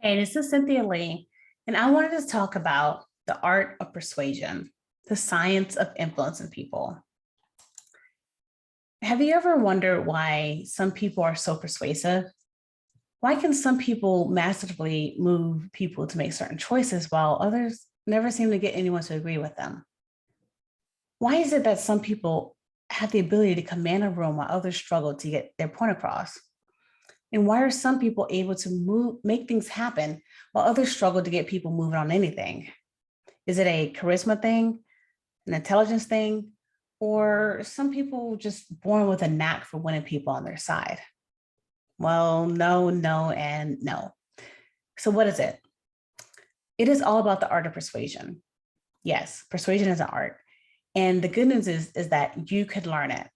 Hey, this is Cynthia Lee, and I wanted to talk about the art of persuasion, the science of influencing people. Have you ever wondered why some people are so persuasive? Why can some people masterfully move people to make certain choices while others never seem to get anyone to agree with them? Why is it that some people have the ability to command a room while others struggle to get their point across? And why are some people able to make things happen while others struggle to get people moving on anything? Is it a charisma thing, an intelligence thing, or some people just born with a knack for winning people on their side? Well, no, no, and no. So what is it? It is all about the art of persuasion. Yes, persuasion is an art. And the good news is that you could learn it.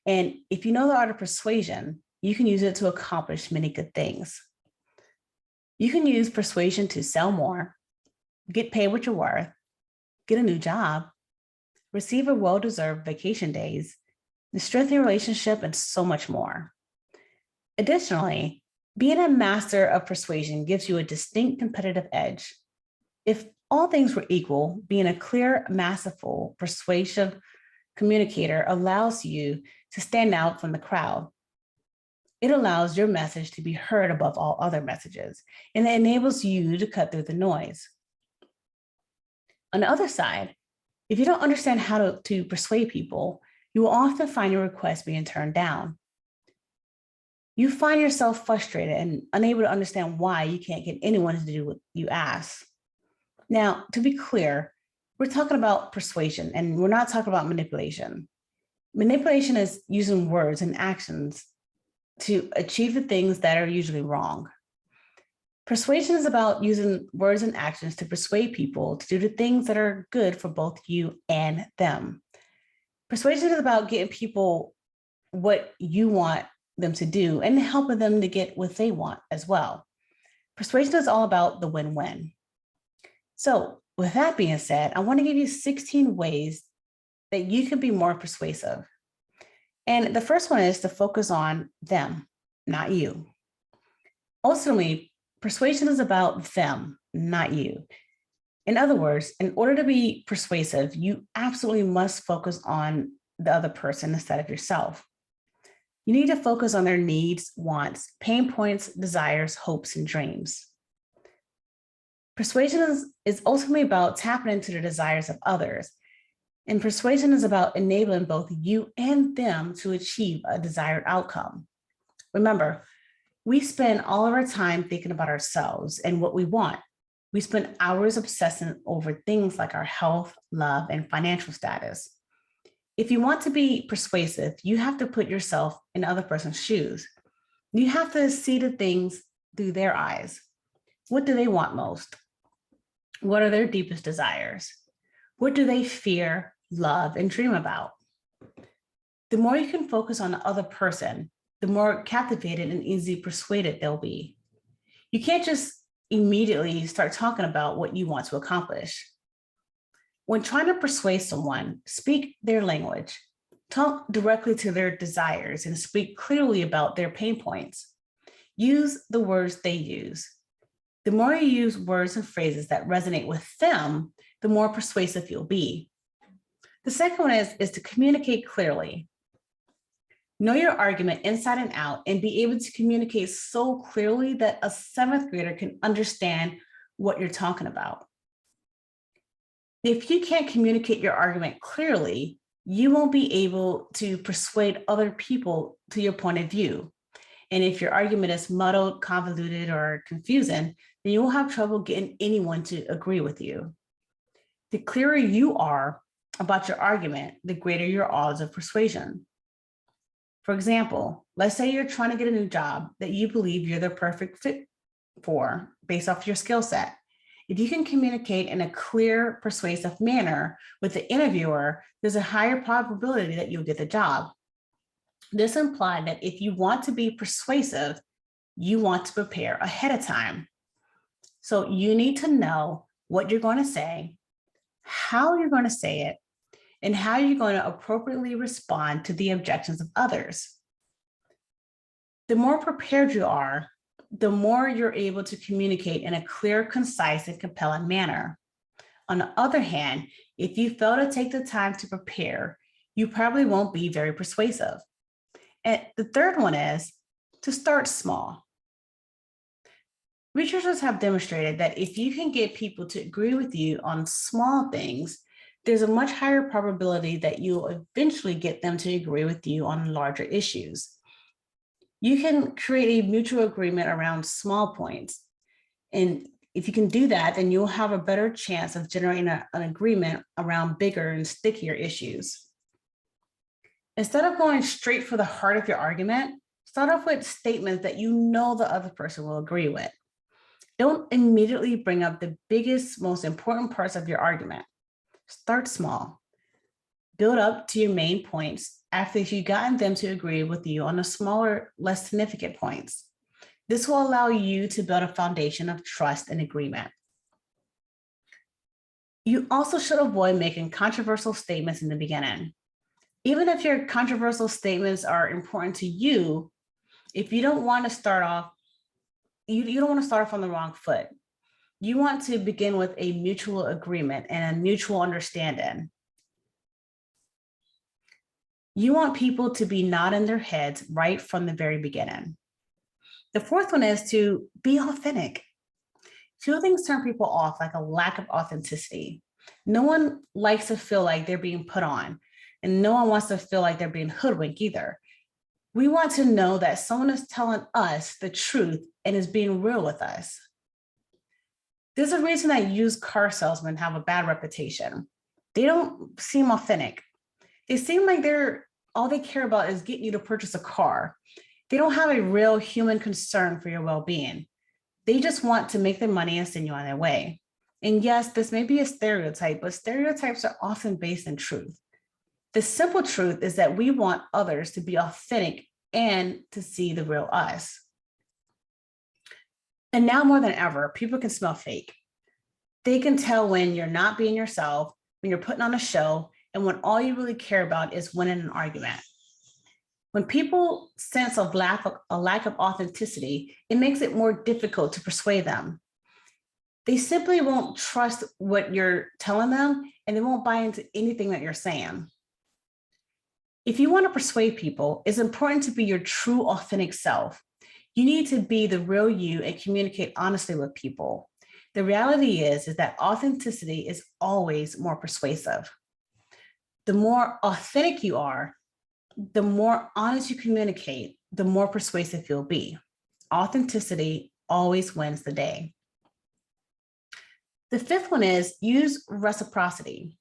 And if you know the art of persuasion, you can use it to accomplish many good things. You can use persuasion to sell more, get paid what you're worth, get a new job, receive a well-deserved vacation days, and strengthen your relationship, and so much more. Additionally, being a master of persuasion gives you a distinct competitive edge. If all things were equal, being a clear, masterful, persuasive communicator allows you to stand out from the crowd. It allows your message to be heard above all other messages, and it enables you to cut through the noise. On the other side, if you don't understand how to persuade people, you will often find your request being turned down. You find yourself frustrated and unable to understand why you can't get anyone to do what you ask. Now, to be clear, we're talking about persuasion and we're not talking about manipulation. Manipulation is using words and actions to achieve the things that are usually wrong. Persuasion is about using words and actions to persuade people to do the things that are good for both you and them. Persuasion is about getting people what you want them to do and helping them to get what they want as well. Persuasion is all about the win-win. So with that being said, I want to give you 16 ways that you can be more persuasive. And the first one is to focus on them, not you. Ultimately, persuasion is about them, not you. In other words, in order to be persuasive, you absolutely must focus on the other person instead of yourself. You need to focus on their needs, wants, pain points, desires, hopes, and dreams. Persuasion is ultimately about tapping into the desires of others. And persuasion is about enabling both you and them to achieve a desired outcome. Remember, we spend all of our time thinking about ourselves and what we want. We spend hours obsessing over things like our health, love, and financial status. If you want to be persuasive, you have to put yourself in the other person's shoes. You have to see the things through their eyes. What do they want most? What are their deepest desires? What do they fear, love, and dream about? The more you can focus on the other person, the more captivated and easily persuaded they'll be. You can't just immediately start talking about what you want to accomplish. When trying to persuade someone, speak their language, talk directly to their desires, and speak clearly about their pain points. Use the words they use. The more you use words and phrases that resonate with them, the more persuasive you'll be. The second one is to communicate clearly. Know your argument inside and out and be able to communicate so clearly that a seventh grader can understand what you're talking about. If you can't communicate your argument clearly, you won't be able to persuade other people to your point of view. And if your argument is muddled, convoluted, or confusing, then you will have trouble getting anyone to agree with you. The clearer you are about your argument, the greater your odds of persuasion. For example, let's say you're trying to get a new job that you believe you're the perfect fit for based off your skill set. If you can communicate in a clear, persuasive manner with the interviewer, there's a higher probability that you'll get the job. This implies that if you want to be persuasive, you want to prepare ahead of time. So you need to know what you're going to say, how you're going to say it, and how you're going to appropriately respond to the objections of others. The more prepared you are, the more you're able to communicate in a clear, concise, and compelling manner. On the other hand, if you fail to take the time to prepare, you probably won't be very persuasive. And the third one is to start small. Researchers have demonstrated that if you can get people to agree with you on small things, there's a much higher probability that you'll eventually get them to agree with you on larger issues. You can create a mutual agreement around small points. And if you can do that, then you'll have a better chance of generating an agreement around bigger and stickier issues. Instead of going straight for the heart of your argument, start off with statements that you know the other person will agree with. Don't immediately bring up the biggest, most important parts of your argument. Start small. Build up to your main points after you've gotten them to agree with you on the smaller, less significant points. This will allow you to build a foundation of trust and agreement. You also should avoid making controversial statements in the beginning. Even if your controversial statements are important to you, if you don't want to start off, you don't want to start off on the wrong foot. You want to begin with a mutual agreement and a mutual understanding. You want people to be nodding their heads right from the very beginning. The fourth one is to be authentic. Few things turn people off, like a lack of authenticity. No one likes to feel like they're being put on, and no one wants to feel like they're being hoodwinked either. We want to know that someone is telling us the truth and is being real with us. There's a reason that used car salesmen have a bad reputation. They don't seem authentic. They seem like all they care about is getting you to purchase a car. They don't have a real human concern for your well-being. They just want to make their money and send you on their way. And yes, this may be a stereotype, but stereotypes are often based in truth. The simple truth is that we want others to be authentic and to see the real us. And now more than ever, people can smell fake. They can tell when you're not being yourself, when you're putting on a show, and when all you really care about is winning an argument. When people sense a lack of authenticity, it makes it more difficult to persuade them. They simply won't trust what you're telling them, and they won't buy into anything that you're saying. If you want to persuade people, it's important to be your true, authentic self. You need to be the real you and communicate honestly with people. The reality is that authenticity is always more persuasive. The more authentic you are, the more honest you communicate, the more persuasive you'll be. Authenticity always wins the day. The fifth one is use reciprocity.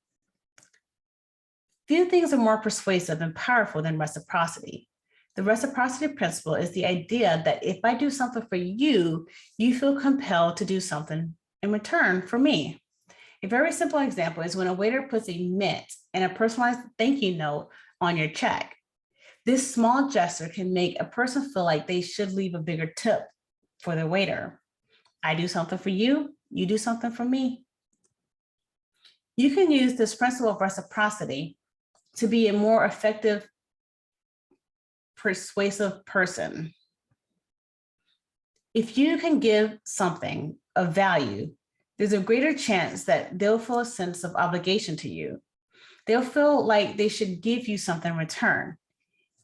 Few things are more persuasive and powerful than reciprocity. The reciprocity principle is the idea that if I do something for you, you feel compelled to do something in return for me. A very simple example is when a waiter puts a mint and a personalized thank you note on your check. This small gesture can make a person feel like they should leave a bigger tip for their waiter. I do something for you, you do something for me. You can use this principle of reciprocity to be a more effective, persuasive person. If you can give something of value, there's a greater chance that they'll feel a sense of obligation to you. They'll feel like they should give you something in return.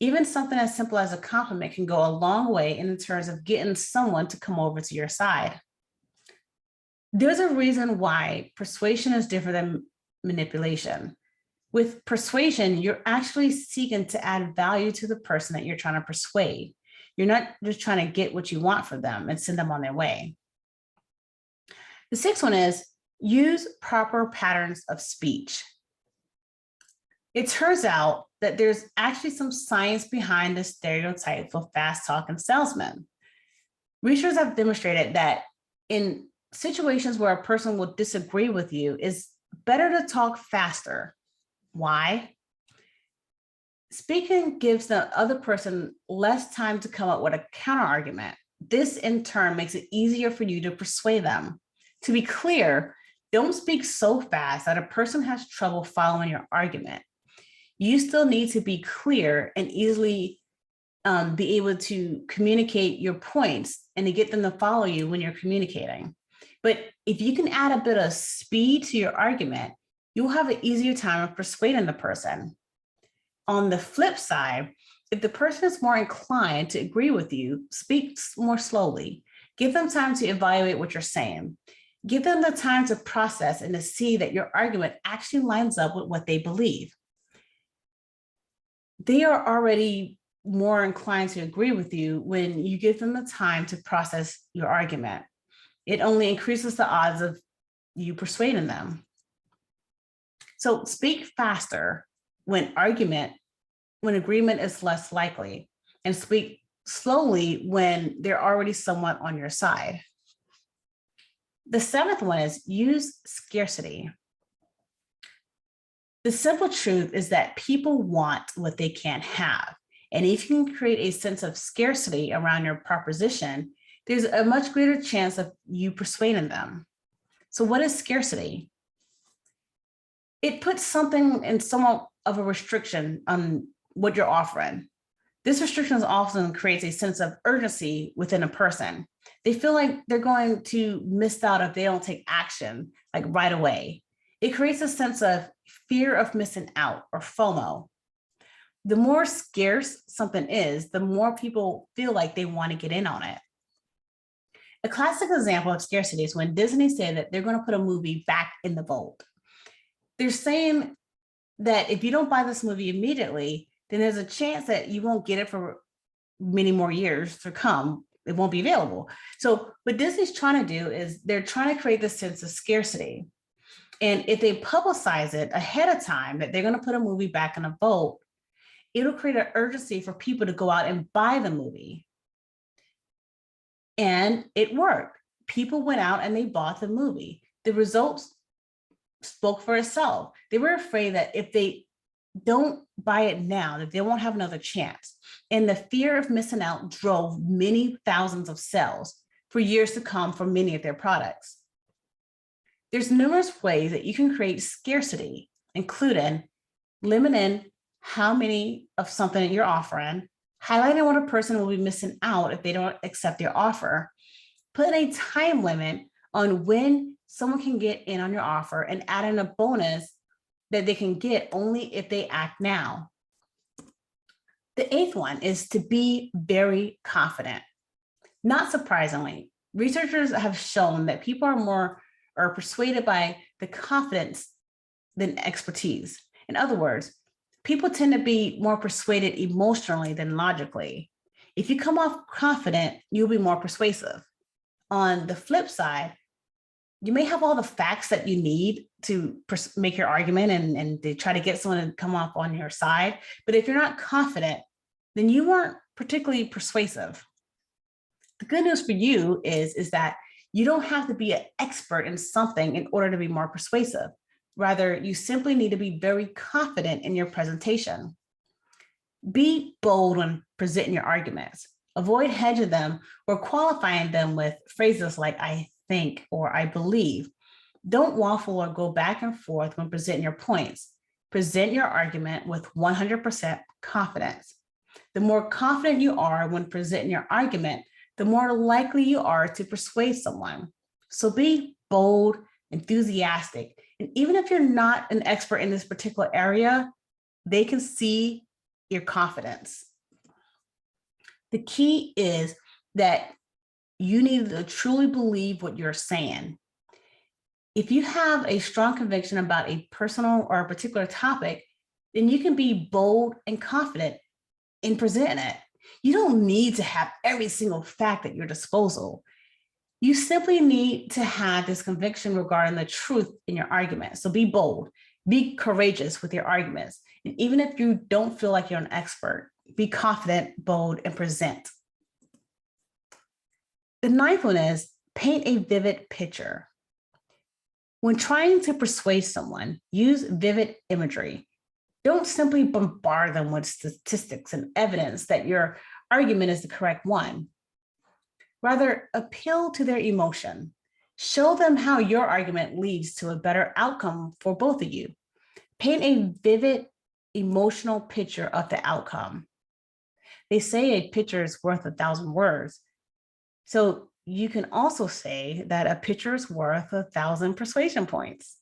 Even something as simple as a compliment can go a long way in terms of getting someone to come over to your side. There's a reason why persuasion is different than manipulation. With persuasion, you're actually seeking to add value to the person that you're trying to persuade. You're not just trying to get what you want for them and send them on their way. The sixth one is use proper patterns of speech. It turns out that there's actually some science behind the stereotype for fast-talking salesmen. Researchers have demonstrated that in situations where a person will disagree with you, it's better to talk faster. Why? Speaking gives the other person less time to come up with a counter argument. This in turn makes it easier for you to persuade them. To be clear, don't speak so fast that a person has trouble following your argument. You still need to be clear and easily be able to communicate your points and to get them to follow you when you're communicating. But if you can add a bit of speed to your argument, you'll have an easier time of persuading the person. On the flip side, if the person is more inclined to agree with you, speak more slowly. Give them time to evaluate what you're saying. Give them the time to process and to see that your argument actually lines up with what they believe. They are already more inclined to agree with you when you give them the time to process your argument. It only increases the odds of you persuading them. So speak faster when agreement is less likely, and speak slowly when they're already somewhat on your side. The seventh one is use scarcity. The simple truth is that people want what they can't have. And if you can create a sense of scarcity around your proposition, there's a much greater chance of you persuading them. So what is scarcity? It puts something in somewhat of a restriction on what you're offering. This restriction often creates a sense of urgency within a person. They feel like they're going to miss out if they don't take action like right away. It creates a sense of fear of missing out, or FOMO. The more scarce something is, the more people feel like they want to get in on it. A classic example of scarcity is when Disney said that they're going to put a movie back in the vault. They're saying that if you don't buy this movie immediately, then there's a chance that you won't get it for many more years to come. It won't be available. So what Disney's trying to do is they're trying to create this sense of scarcity. And if they publicize it ahead of time that they're going to put a movie back in a vault, it'll create an urgency for people to go out and buy the movie. And it worked. People went out and they bought the movie. The results spoke for itself. They were afraid that if they don't buy it now, that they won't have another chance. And the fear of missing out drove many thousands of sales for years to come for many of their products. There's numerous ways that you can create scarcity, including limiting how many of something that you're offering, highlighting what a person will be missing out if they don't accept your offer, putting a time limit on when someone can get in on your offer, and adding a bonus that they can get only if they act now. The eighth one is to be very confident. Not surprisingly, researchers have shown that people are persuaded by the confidence than expertise. In other words, people tend to be more persuaded emotionally than logically. If you come off confident, you'll be more persuasive. On the flip side, you may have all the facts that you need to make your argument and to try to get someone to come off on your side. But if you're not confident, then you weren't particularly persuasive. The good news for you is that you don't have to be an expert in something in order to be more persuasive. Rather, you simply need to be very confident in your presentation. Be bold when presenting your arguments. Avoid hedging them or qualifying them with phrases like I think or I believe. Don't waffle or go back and forth when presenting your points. Present your argument with 100% confidence. The more confident you are when presenting your argument, the more likely you are to persuade someone. So be bold, enthusiastic, and even if you're not an expert in this particular area, they can see your confidence. The key is that you need to truly believe what you're saying. If you have a strong conviction about a personal or a particular topic, then you can be bold and confident in presenting it. You don't need to have every single fact at your disposal. You simply need to have this conviction regarding the truth in your argument. So be bold, be courageous with your arguments. And even if you don't feel like you're an expert, be confident, bold, and present. The ninth one is paint a vivid picture. When trying to persuade someone, use vivid imagery. Don't simply bombard them with statistics and evidence that your argument is the correct one. Rather, appeal to their emotion. Show them how your argument leads to a better outcome for both of you. Paint a vivid, emotional picture of the outcome. They say a picture is worth 1,000 words. So you can also say that a picture is worth 1,000 persuasion points.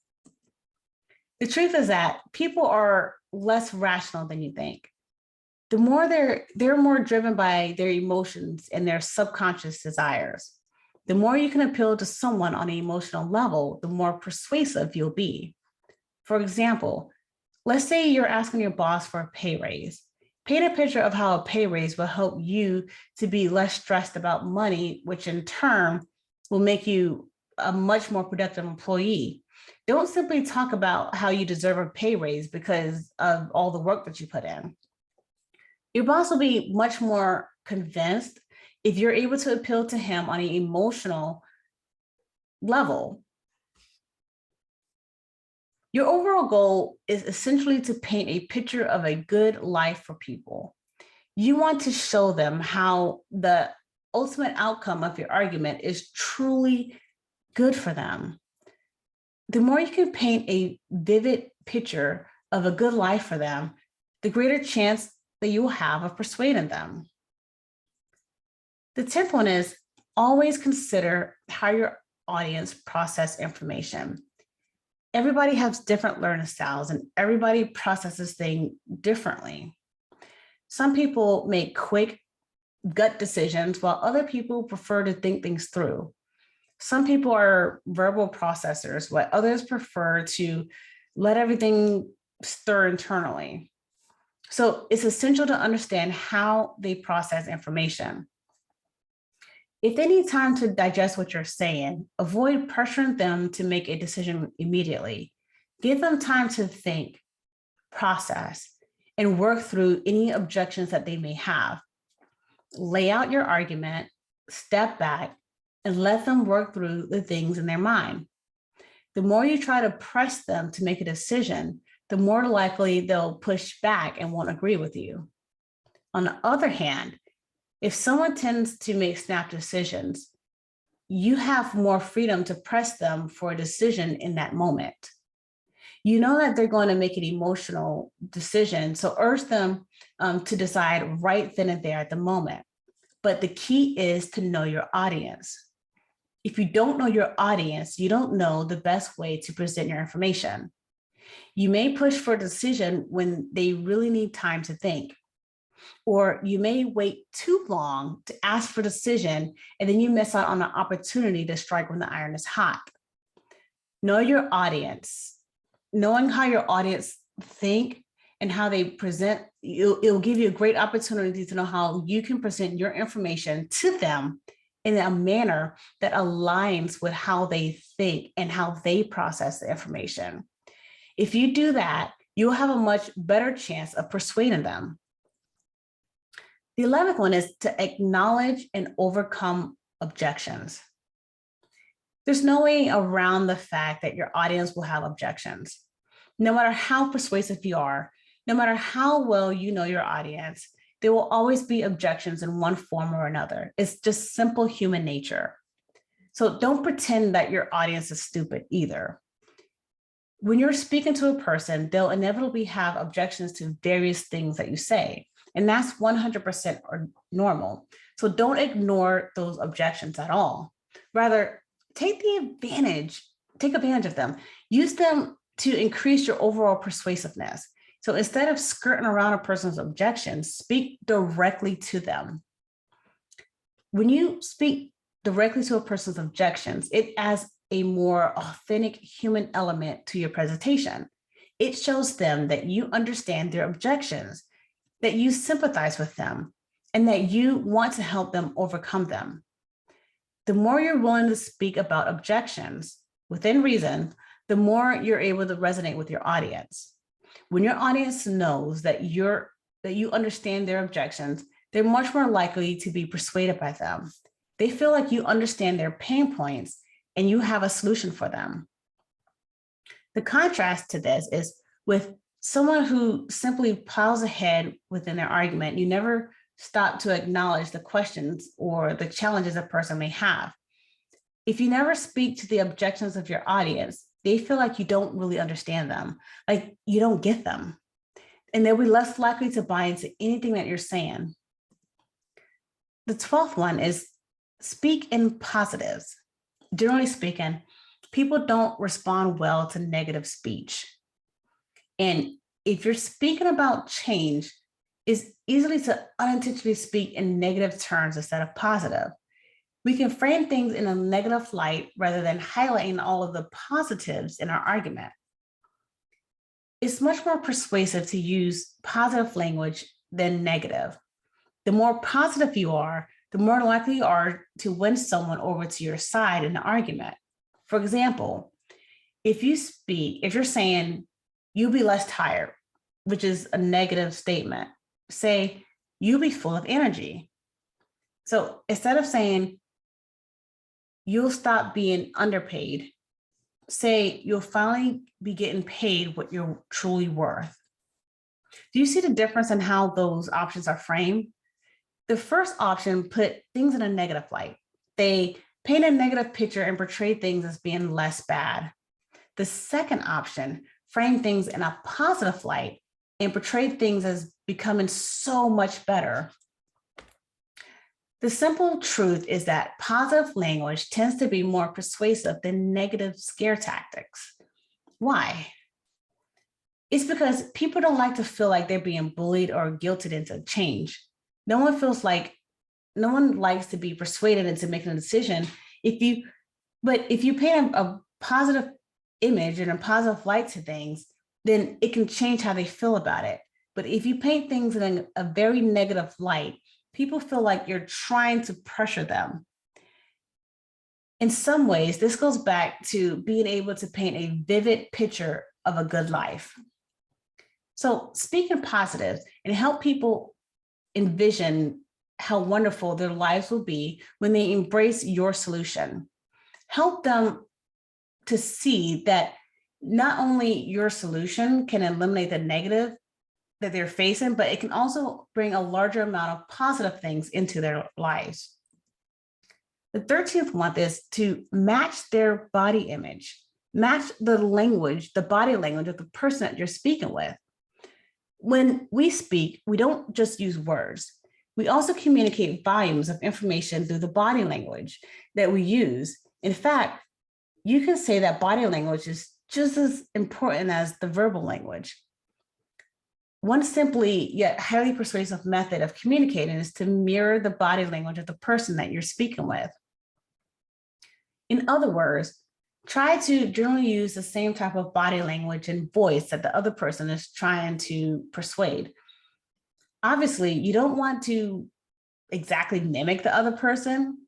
The truth is that people are less rational than you think. The more they're more driven by their emotions and their subconscious desires. The more you can appeal to someone on an emotional level, the more persuasive you'll be. For example, let's say you're asking your boss for a pay raise. Paint a picture of how a pay raise will help you to be less stressed about money, which in turn will make you a much more productive employee. Don't simply talk about how you deserve a pay raise because of all the work that you put in. Your boss will be much more convinced if you're able to appeal to him on an emotional level. Your overall goal is essentially to paint a picture of a good life for people. You want to show them how the ultimate outcome of your argument is truly good for them. The more you can paint a vivid picture of a good life for them, the greater chance that you will have of persuading them. The 10th one is always consider how your audience process information. Everybody has different learning styles and everybody processes things differently. Some people make quick gut decisions while other people prefer to think things through. Some people are verbal processors while others prefer to let everything stir internally. So it's essential to understand how they process information. If they need time to digest what you're saying, avoid pressuring them to make a decision immediately. Give them time to think, process, and work through any objections that they may have. Lay out your argument, step back, and let them work through the things in their mind. The more you try to press them to make a decision, the more likely they'll push back and won't agree with you. On the other hand, if someone tends to make snap decisions, you have more freedom to press them for a decision in that moment. You know that they're going to make an emotional decision, so urge them to decide right then and there at the moment. But the key is to know your audience. If you don't know your audience, you don't know the best way to present your information. You may push for a decision when they really need time to think. Or you may wait too long to ask for a decision, and then you miss out on an opportunity to strike when the iron is hot. Know your audience. Knowing how your audience think and how they present, it'll give you a great opportunity to know how you can present your information to them in a manner that aligns with how they think and how they process the information. If you do that, you'll have a much better chance of persuading them. The 11th one is to acknowledge and overcome objections. There's no way around the fact that your audience will have objections. No matter how persuasive you are, no matter how well you know your audience, there will always be objections in one form or another. It's just simple human nature. So don't pretend that your audience is stupid either. When you're speaking to a person, they'll inevitably have objections to various things that you say. And that's 100% normal. So don't ignore those objections at all. Rather, take advantage of them. Use them to increase your overall persuasiveness. So instead of skirting around a person's objections, speak directly to them. When you speak directly to a person's objections, it adds a more authentic human element to your presentation. It shows them that you understand their objections, that you sympathize with them, and that you want to help them overcome them. The more you're willing to speak about objections within reason, the more you're able to resonate with your audience. When your audience knows that you understand their objections, they're much more likely to be persuaded by them. They feel like you understand their pain points and you have a solution for them. The contrast to this is with someone who simply plows ahead within their argument. You never stop to acknowledge the questions or the challenges a person may have. If you never speak to the objections of your audience, they feel like you don't really understand them, like you don't get them. And they'll be less likely to buy into anything that you're saying. The 12th one is speak in positives. Generally speaking, people don't respond well to negative speech. And if you're speaking about change, it's easily to unintentionally speak in negative terms instead of positive. We can frame things in a negative light rather than highlighting all of the positives in our argument. It's much more persuasive to use positive language than negative. The more positive you are, the more likely you are to win someone over to your side in the argument. For example, if you're saying you'll be less tired, which is a negative statement, say you'll be full of energy. So instead of saying you'll stop being underpaid, say you'll finally be getting paid what you're truly worth. Do you see the difference in how those options are framed? The first option put things in a negative light. They paint a negative picture and portray things as being less bad. The second option frame things in a positive light and portray things as becoming so much better. The simple truth is that positive language tends to be more persuasive than negative scare tactics. Why? It's because people don't like to feel like they're being bullied or guilted into change. No one likes to be persuaded into making a decision. If you paint a positive image and a positive light to things, then it can change how they feel about it. But if you paint things in a very negative light, people feel like you're trying to pressure them. In some ways, this goes back to being able to paint a vivid picture of a good life. So speak in positive and help people envision how wonderful their lives will be when they embrace your solution. Help them to see that not only your solution can eliminate the negative that they're facing, but it can also bring a larger amount of positive things into their lives. The 13th one is to match their body image, match the language, the body language of the person that you're speaking with. When we speak, we don't just use words. We also communicate volumes of information through the body language that we use. In fact, you can say that body language is just as important as the verbal language. One simply yet highly persuasive method of communicating is to mirror the body language of the person that you're speaking with. In other words, try to generally use the same type of body language and voice that the other person is trying to persuade. Obviously, you don't want to exactly mimic the other person.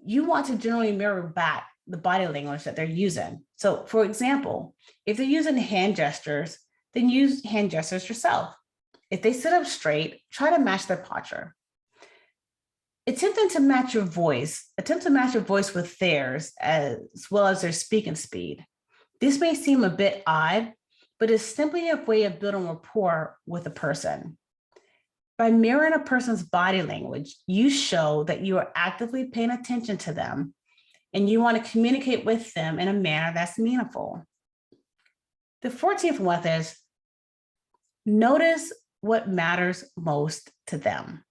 You want to generally mirror back the body language that they're using. So for example, if they're using hand gestures, then use hand gestures yourself. If they sit up straight, try to match their posture. Attempt to match your voice with theirs as well as their speaking speed. This may seem a bit odd, but it's simply a way of building rapport with a person. By mirroring a person's body language, you show that you are actively paying attention to them and you want to communicate with them in a manner that's meaningful. The 14th one is notice what matters most to them.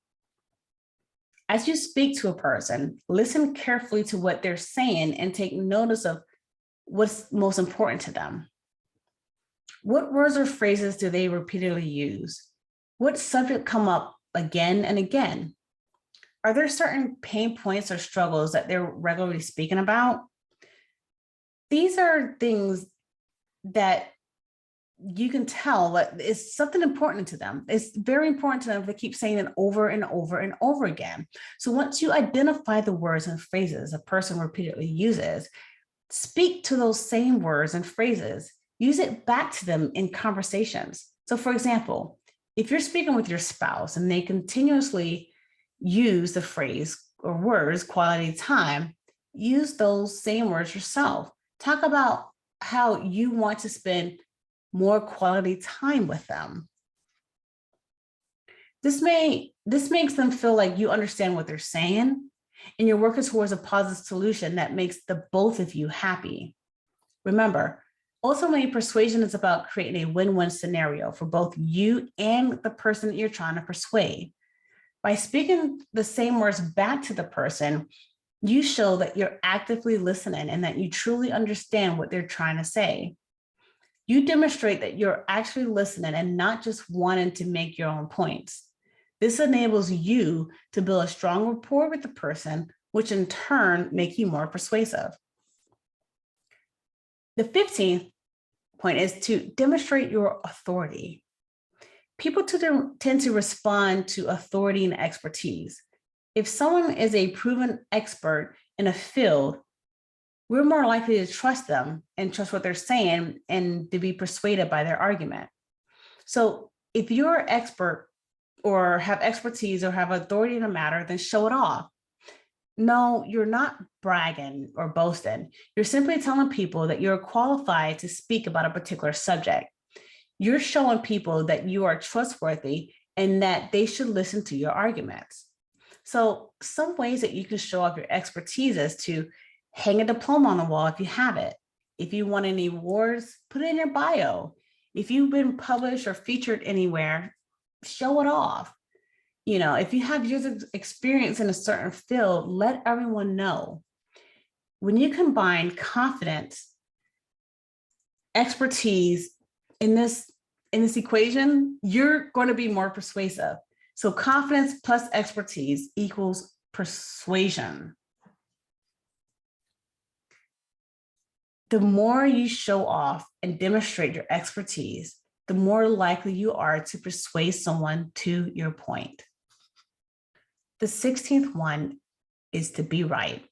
As you speak to a person, listen carefully to what they're saying and take notice of what's most important to them. What words or phrases do they repeatedly use? What subjects come up again and again? Are there certain pain points or struggles that they're regularly speaking about? These are things that you can tell that it's something important to them. It's very important to them to keep saying it over and over and over again. So once you identify the words and phrases a person repeatedly uses, speak to those same words and phrases. Use it back to them in conversations. So for example, if you're speaking with your spouse and they continuously use the phrase or words quality time, use those same words yourself. Talk about how you want to spend more quality time with them. This makes them feel like you understand what they're saying and you're working towards a positive solution that makes the both of you happy. Remember, ultimately, persuasion is about creating a win-win scenario for both you and the person that you're trying to persuade. By speaking the same words back to the person, you show that you're actively listening and that you truly understand what they're trying to say. You demonstrate that you're actually listening and not just wanting to make your own points. This enables you to build a strong rapport with the person, which in turn make you more persuasive. The 15th point is to demonstrate your authority. People tend to respond to authority and expertise. If someone is a proven expert in a field, we're more likely to trust them and trust what they're saying and to be persuaded by their argument. So if you're an expert or have expertise or have authority in a matter, then show it off. No, you're not bragging or boasting. You're simply telling people that you're qualified to speak about a particular subject. You're showing people that you are trustworthy and that they should listen to your arguments. So some ways that you can show off your expertise is to hang a diploma on the wall if you have it. If you want any awards, put it in your bio. If you've been published or featured anywhere, show it off. If you have years of experience in a certain field, let everyone know. When you combine confidence, expertise in this equation, you're going to be more persuasive. So confidence plus expertise equals persuasion. The more you show off and demonstrate your expertise, the more likely you are to persuade someone to your point. The 16th one is to be right.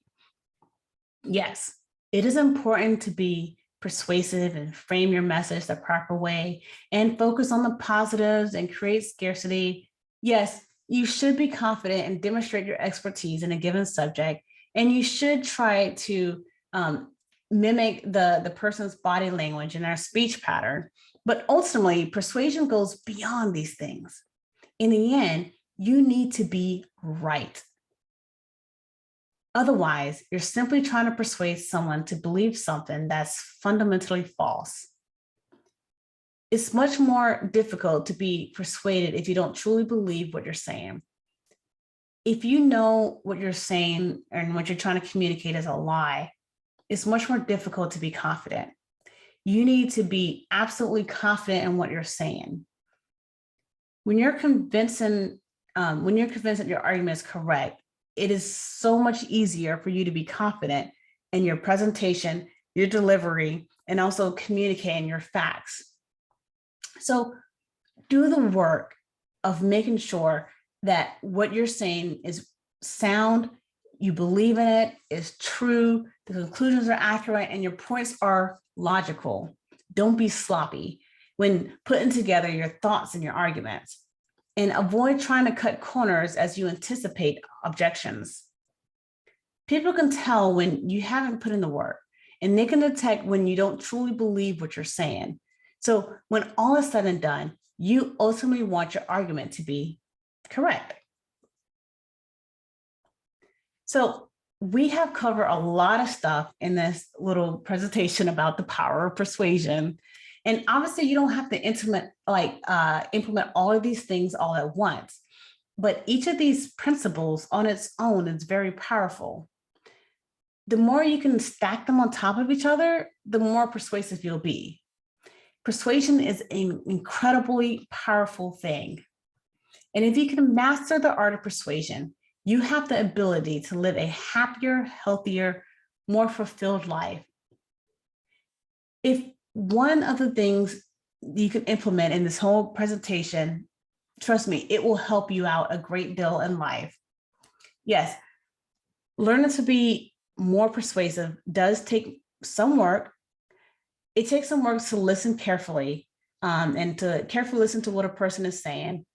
Yes, it is important to be persuasive and frame your message the proper way and focus on the positives and create scarcity. Yes, you should be confident and demonstrate your expertise in a given subject, and you should try to mimic the person's body language and their speech pattern. But ultimately, persuasion goes beyond these things. In the end, you need to be right. Otherwise, you're simply trying to persuade someone to believe something that's fundamentally false. It's much more difficult to be persuaded if you don't truly believe what you're saying. If you know what you're saying and what you're trying to communicate is a lie, it's much more difficult to be confident. You need to be absolutely confident in what you're saying. When you're convinced that your argument is correct, it is so much easier for you to be confident in your presentation, your delivery, and also communicating your facts. So do the work of making sure that what you're saying is sound, you believe in it, is true, the conclusions are accurate, and your points are logical. Don't be sloppy when putting together your thoughts and your arguments. And avoid trying to cut corners as you anticipate objections. People can tell when you haven't put in the work, and they can detect when you don't truly believe what you're saying. So when all is said and done, you ultimately want your argument to be correct. So we have covered a lot of stuff in this little presentation about the power of persuasion. And obviously you don't have to implement all of these things all at once, but each of these principles on its own is very powerful. The more you can stack them on top of each other, the more persuasive you'll be. Persuasion is an incredibly powerful thing. And if you can master the art of persuasion, you have the ability to live a happier, healthier, more fulfilled life. If one of the things you can implement in this whole presentation, trust me, it will help you out a great deal in life. Yes, learning to be more persuasive does take some work. It takes some work to listen carefully and to carefully listen to what a person is saying,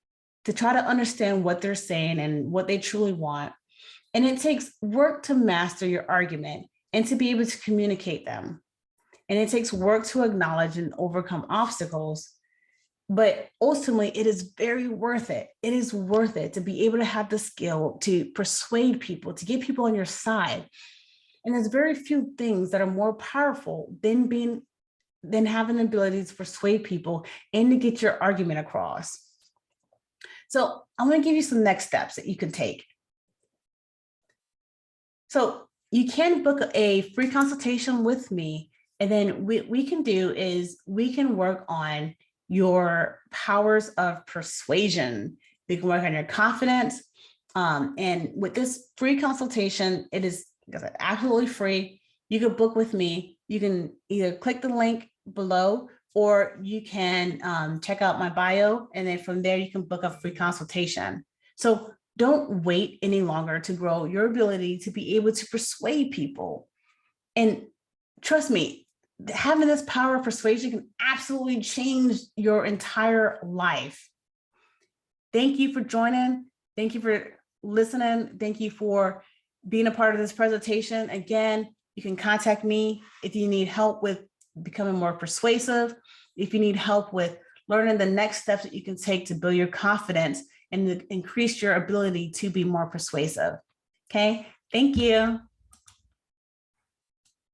to try to understand what they're saying and what they truly want. And it takes work to master your argument and to be able to communicate them. And it takes work to acknowledge and overcome obstacles. But ultimately, it is very worth it. It is worth it to be able to have the skill to persuade people, to get people on your side. And there's very few things that are more powerful than having the ability to persuade people and to get your argument across. So I'm going to give you some next steps that you can take. So you can book a free consultation with me, and then what we can do is we can work on your powers of persuasion. We can work on your confidence. And with this free consultation, it is absolutely free. You can book with me. You can either click the link below, or you can check out my bio, and then from there you can book a free consultation. So don't wait any longer to grow your ability to be able to persuade people. And trust me, having this power of persuasion can absolutely change your entire life. Thank you for joining. Thank you for listening. Thank you for being a part of this presentation. Again, you can contact me if you need help with becoming more persuasive, if you need help with learning the next steps that you can take to build your confidence and to increase your ability to be more persuasive. Okay, thank you.